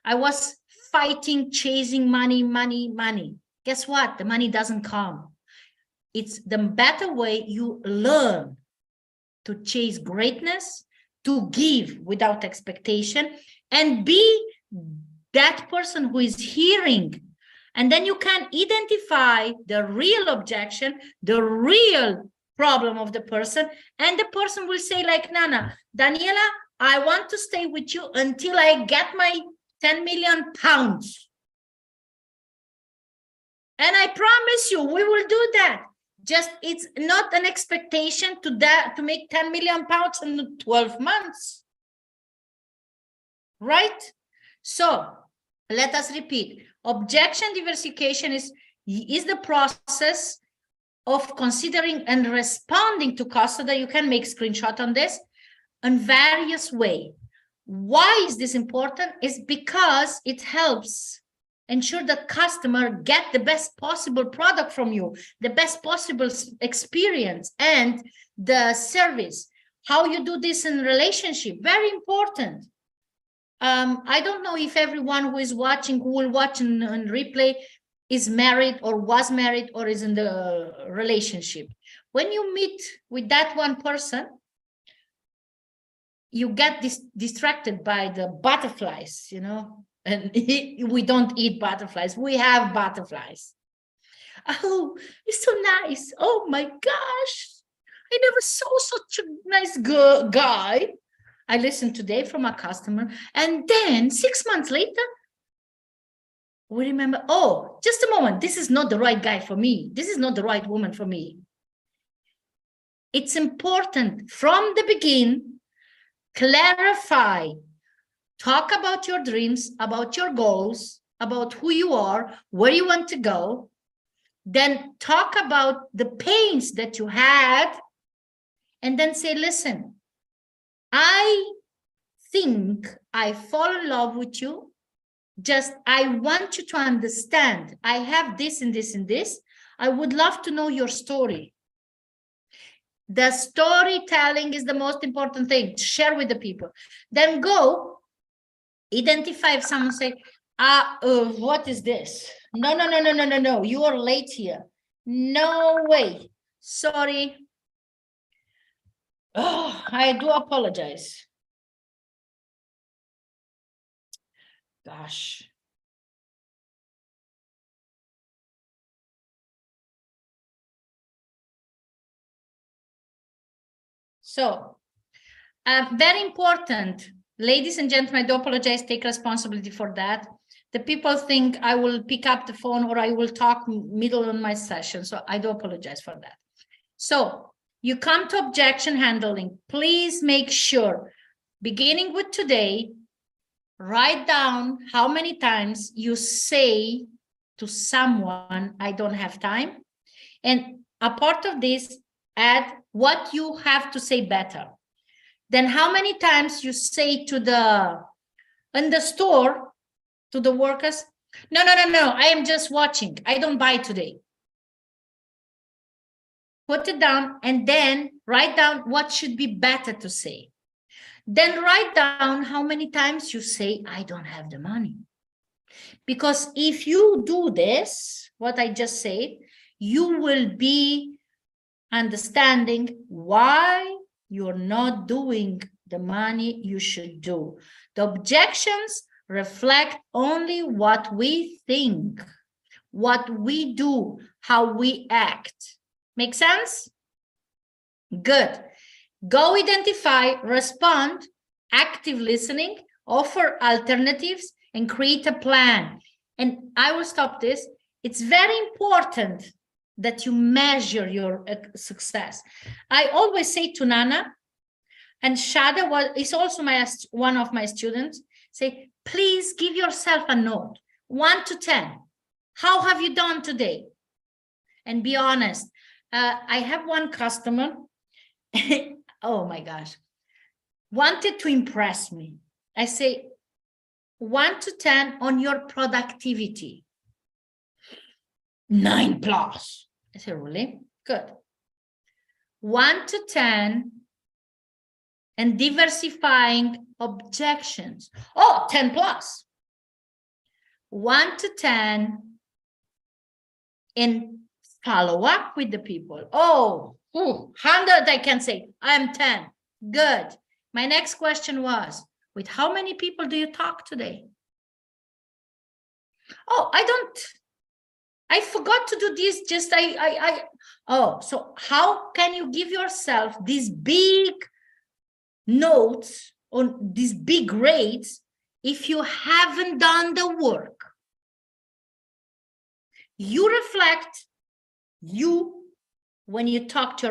I was fighting, chasing money, money, money. Guess what? The money doesn't come. It's the better way you learn to chase greatness, to give without expectation, and be that person who is hearing. And then you can identify the real objection, the real problem of the person. And the person will say like, Nana, Daniela, I want to stay with you until I get my 10 million pounds. And I promise you, we will do that. Just, it's not an expectation to make 10 million pounds in 12 months. Right? So let us repeat. Objection diversification is the process of considering and responding to costs, so that you can make screenshot on this in various ways. Why is this important? Is because it helps ensure that customer get the best possible product from you, the best possible experience and the service. How you do this in relationship, very important. I don't know if everyone who is watching, who will watch in replay, is married or was married or is in the relationship. When you meet with that one person, you get distracted by the butterflies, you know, and we don't eat butterflies. We have butterflies. Oh, it's so nice. Oh my gosh. I never saw such a nice guy. I listened today from a customer, and then 6 months later, we remember, oh, just a moment, this is not the right guy for me. This is not the right woman for me. It's important from the beginning, clarify, talk about your dreams, about your goals, about who you are, where you want to go. Then talk about the pains that you had, and then say, listen, I think I fall in love with you. Just, I want you to understand, I have this and this and this. I would love to know your story. The storytelling is the most important thing to share with the people. Then go identify if someone say, what is this? No, you are late here. No way. Sorry. Oh, I do apologize. Gosh. So, very important, ladies and gentlemen, I do apologize, take responsibility for that. The people think I will pick up the phone or I will talk middle of my session. So I do apologize for that. So you come to objection handling, please make sure, beginning with today, write down how many times you say to someone, I don't have time. And a part of this, add what you have to say better. Then how many times you say to in the store, to the workers, no, I am just watching. I don't buy today. Put it down and then write down what should be better to say. Then write down how many times you say, I don't have the money. Because if you do this, what I just said, you will be understanding why you're not doing the money you should do. The objections reflect only what we think, what we do, how we act. Make sense? Good. Go identify, respond, active listening, offer alternatives, and create a plan. And I will stop this. It's very important that you measure your success. I always say to Nana, and Shada is also one of my students, say, please give yourself a note, 1 to 10. How have you done today? And be honest. I have one customer, oh my gosh, wanted to impress me. I say 1 to 10 on your productivity. 9+. I say, really? Good. 1 to 10 and diversifying objections. Oh, 10+. 1 to 10 in follow up with the people. Oh, 100, I can say, I'm 10. Good. My next question was, with how many people do you talk today? Oh, I forgot to do this, just oh, so how can you give yourself these big notes on these big grades if you haven't done the work? You reflect you when you talk to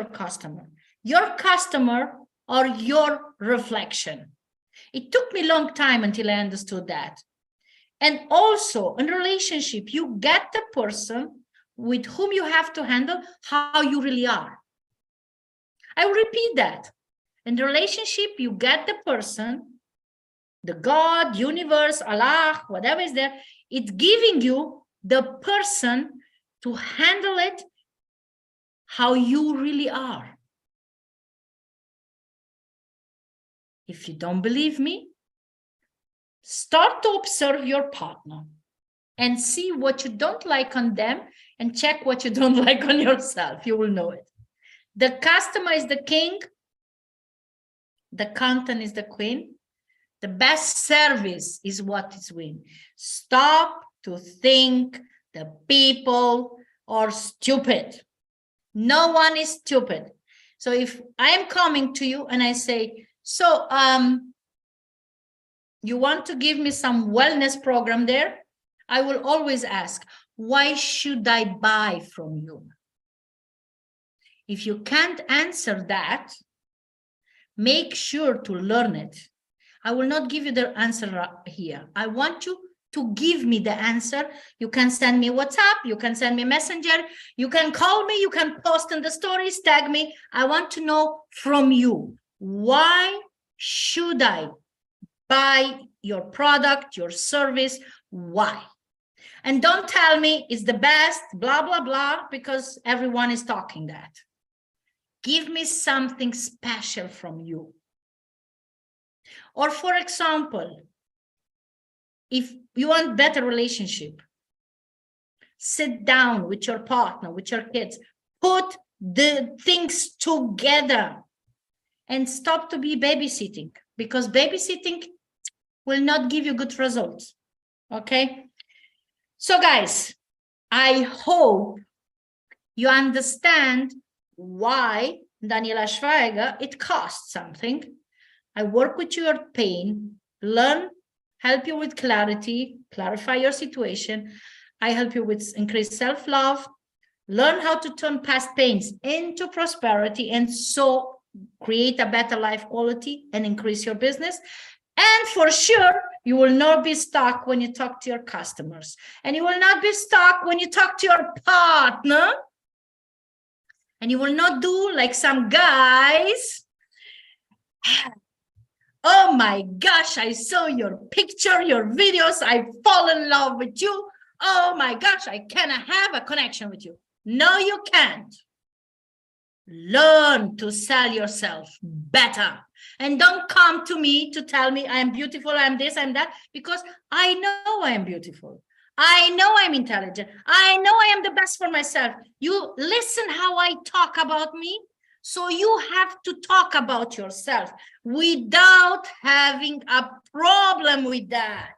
your customer or your reflection. It took me a long time until I understood that. And also in relationship, you get the person with whom you have to handle how you really are. I will repeat that. In the relationship, you get the person, the God, universe, Allah, whatever is there, it's giving you the person to handle it how you really are. If you don't believe me, start to observe your partner and see what you don't like on them and check what you don't like on yourself. You will know it. The customer is the king. The content is the queen. The best service is what is win. Stop to think the people are stupid. No one is stupid. So if I am coming to you and I say, so you want to give me some wellness program there? I will always ask, why should I buy from you? If you can't answer that, make sure to learn it. I will not give you the answer here. I want you to give me the answer. You can send me WhatsApp, you can send me Messenger, you can call me, you can post in the stories, tag me. I want to know from you, why should I buy your product, your service? Why? And don't tell me it's the best, blah, blah, blah, because everyone is talking that. Give me something special from you. Or for example, if you want better relationship, sit down with your partner, with your kids, put the things together and stop to be babysitting, because babysitting will not give you good results. Okay. So guys, I hope you understand why Daniela Schweiger, it costs something. I work with your pain, learn, help you with clarity, clarify your situation. I help you with increased self-love, Learn how to turn past pains into prosperity, and so create a better life quality and increase your business. And for sure, you will not be stuck when you talk to your customers, and you will not be stuck when you talk to your partner, and you will not do like some guys. Oh my gosh, I saw your picture, your videos, I fall in love with you. Oh my gosh, I cannot have a connection with you. No, you can't. Learn to sell yourself better. And don't come to me to tell me I'm beautiful, I'm this, I'm that, because I know I am beautiful. I know I'm intelligent. I know I am the best for myself. You listen how I talk about me. So you have to talk about yourself without having a problem with that.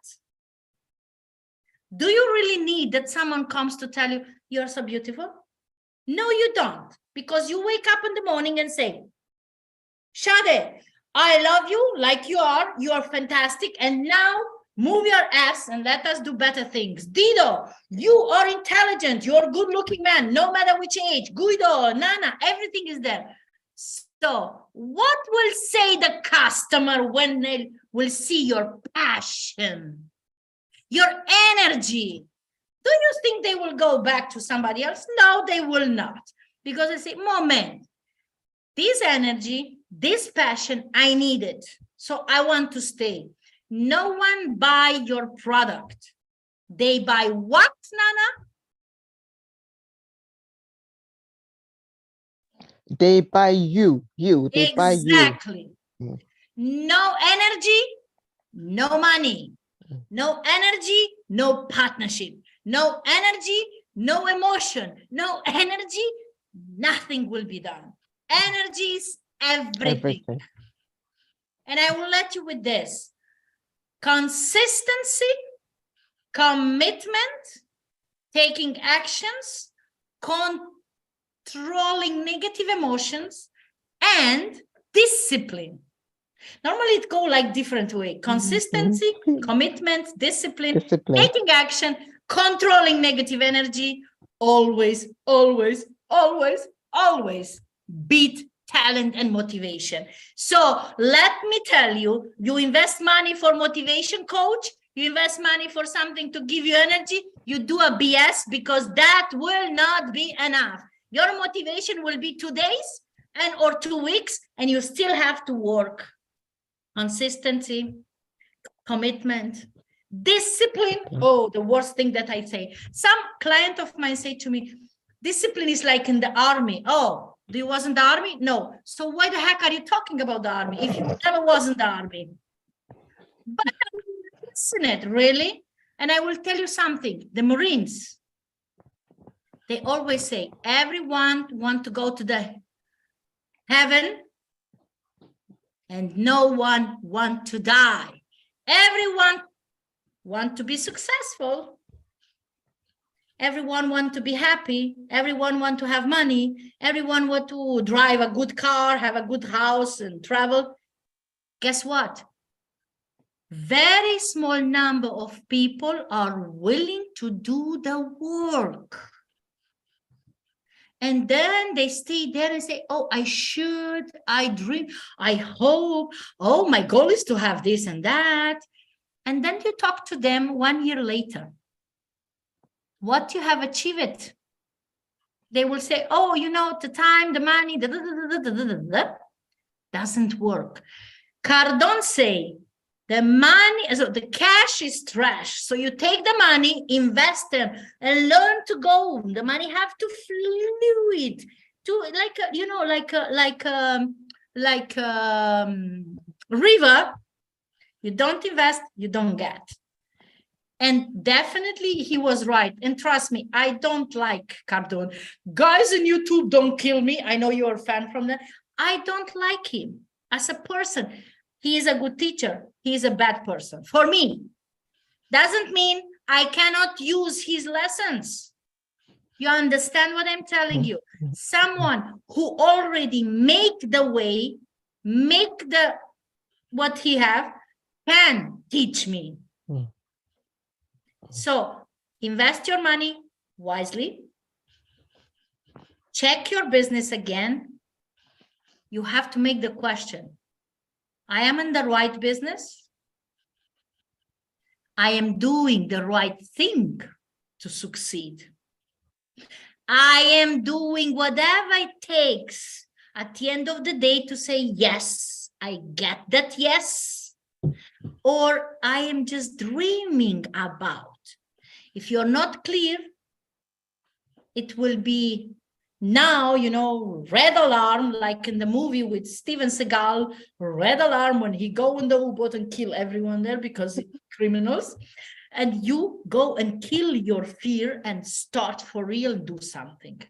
Do you really need that someone comes to tell you you're so beautiful? No, you don't, because you wake up in the morning and say, Shade, I love you like you are fantastic, and now move your ass and let us do better things. Dido, you are intelligent, you're a good looking man, no matter which age. Guido, Nana, everything is there. So what will say the customer when they will see your passion, your energy? Do you think they will go back to somebody else? No, they will not. Because they say, moment, this energy, this passion, I need it. So I want to stay. No one buy your product. They buy what, Nana? They buy you. They buy you. Exactly. No energy, no money. No energy, no partnership. No energy, no emotion. No energy, nothing will be done. Energy is everything. And I will let you with this. Consistency, commitment, taking actions, controlling negative emotions, and discipline. Normally it go like different way. Consistency, commitment, discipline, taking action, controlling negative energy, always, always, always, always beat talent and motivation. So let me tell you, you invest money for motivation coach, you invest money for something to give you energy, you do a BS, because that will not be enough. Your motivation will be 2 days or 2 weeks, and you still have to work. Consistency, commitment, discipline. Oh, the worst thing that I say. Some client of mine say to me, discipline is like in the army. Oh, do you was in the army? No. So why the heck are you talking about the army if you never was in the army? But listen it, really? And I will tell you something. The Marines, they always say, everyone want to go to the heaven, and no one want to die. Everyone want to be successful. Everyone want to be happy. Everyone want to have money. Everyone want to drive a good car, have a good house, and travel. Guess what? Very small number of people are willing to do the work. And then they stay there and say, oh, I should, I dream, I hope, oh, my goal is to have this and that. And then you talk to them 1 year later. What you have achieved? They will say, oh, you know, the time, the money, doesn't work. Cardone say, the money, so the cash is trash. So you take the money, invest them, and learn to go. The money have to fluid, to like a, you know, like river. You don't invest, you don't get. And definitely he was right. And trust me, I don't like Cardone. Guys in YouTube, don't kill me. I know you're a fan from that. I don't like him as a person. He is a good teacher. He is a bad person. For me, doesn't mean I cannot use his lessons. You understand what I'm telling you? Someone who already make the way, make the what he have, can teach me. So invest your money wisely. check your business again. You have to make the question, I am in the right business? I am doing the right thing to succeed. I am doing whatever it takes at the end of the day to say, yes, I get that yes, or I am just dreaming about. If you're not clear, it will be now, you know, red alarm, like in the movie with Steven Seagal, red alarm when he go in the U-boat and kill everyone there because criminals. And you go and kill your fear and start for real, do something.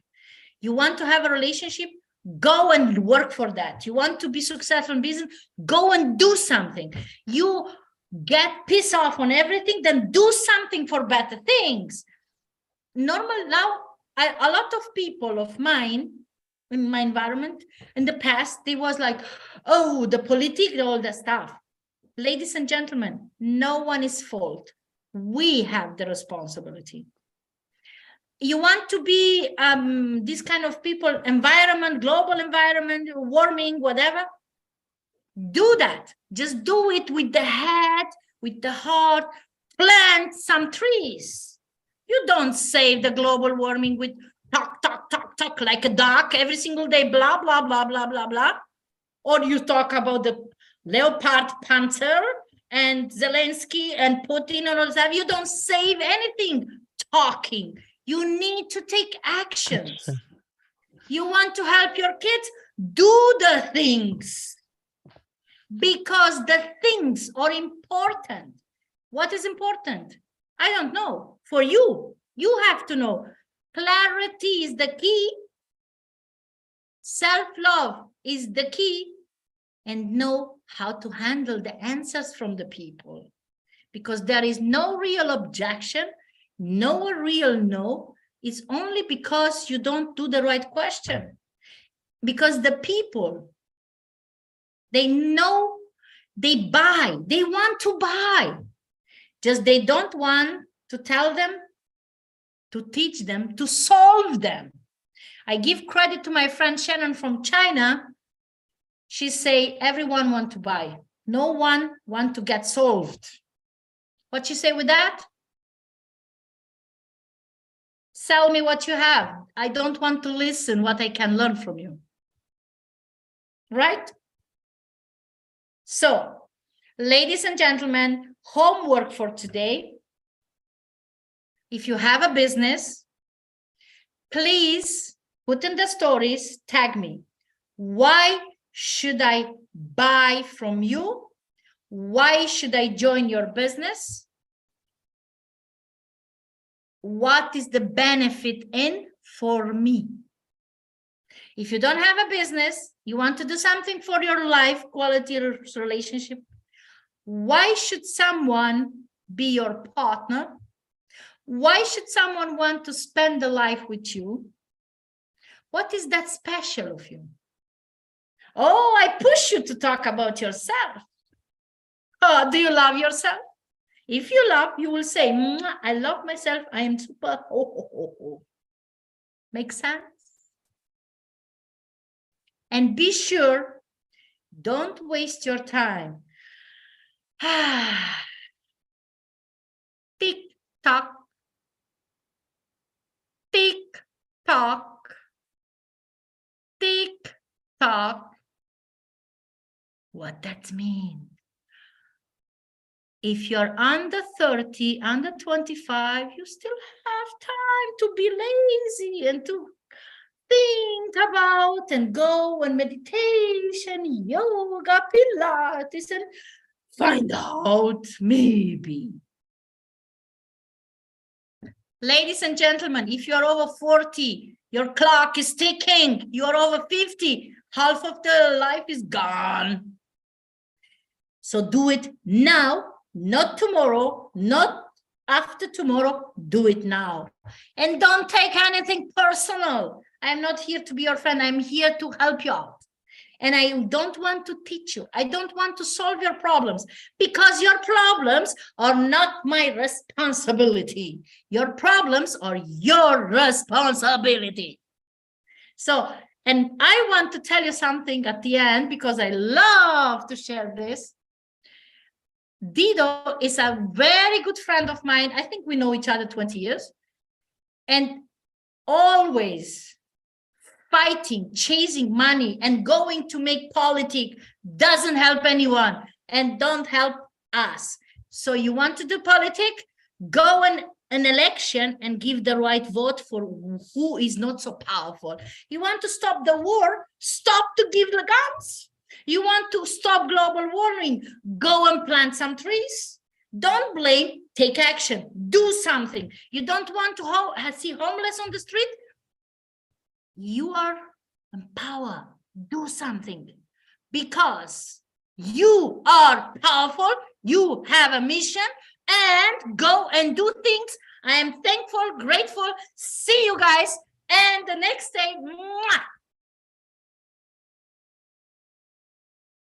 You want to have a relationship? Go and work for that. You want to be successful in business? Go and do something. You get pissed off on everything, then do something for better things. Normal now, a lot of people of mine in my environment in the past, they was like, oh, the politics, all that stuff. Ladies and gentlemen, no one is fault. We have the responsibility. You want to be this kind of people, environment, global environment, warming, whatever, do that. Just do it with the head, with the heart. Plant some trees. You don't save the global warming with talk, talk, talk, talk like a duck every single day, blah, blah, blah, blah, blah, blah. Or you talk about the Leopard Panther and Zelensky and Putin and all that. You don't save anything talking. You need to take actions. You want to help your kids? Do the things. Because the things are important. What is important? I don't know. For you, you have to know. Clarity is the key. Self-love is the key. And know how to handle the answers from the people. Because there is no real objection, no real no. It's only because you don't do the right question. Because the people, they know, they buy, they want to buy. Just they don't want to tell them, to teach them, to solve them. I give credit to my friend Shannon from China. She say, everyone want to buy. No one want to get solved. What you say with that? Sell me what you have. I don't want to listen what I can learn from you. Right? So, ladies and gentlemen, homework for today. If you have a business, please put in the stories, tag me. Why should I buy from you? Why should I join your business? What is the benefit in for me? If you don't have a business, you want to do something for your life, quality relationship, why should someone be your partner? Why should someone want to spend the life with you? What is that special of you? Oh, I push you to talk about yourself. Oh, do you love yourself? If you love, you will say, I love myself. I am super. Makes sense? And be sure, don't waste your time. Tick tock. Tick tock. Tick tock. What that means? If you're under 30, under 25, you still have time to be lazy and to think about and go and meditation, yoga, Pilates, and find out maybe. Ladies and gentlemen, if you're over 40, your clock is ticking. You're over 50, half of the life is gone. So do it now, not tomorrow, not after tomorrow. Do it now. And don't take anything personal. I'm not here to be your friend. I'm here to help you out. And I don't want to teach you. I don't want to solve your problems because your problems are not my responsibility. Your problems are your responsibility. So, and I want to tell you something at the end, because I love to share this. Dido is a very good friend of mine. I think we know each other 20 years. And always fighting, chasing money, and going to make politics doesn't help anyone and don't help us. So you want to do politics? Go in an election and give the right vote for who is not so powerful. You want to stop the war? Stop to give the guns. You want to stop global warming? Go and plant some trees. Don't blame, take action, do something. You don't want to see homeless on the street? You are in power, do something, because you are powerful, you have a mission, and go and do things. I am thankful, grateful. See you guys, and the next day, mwah,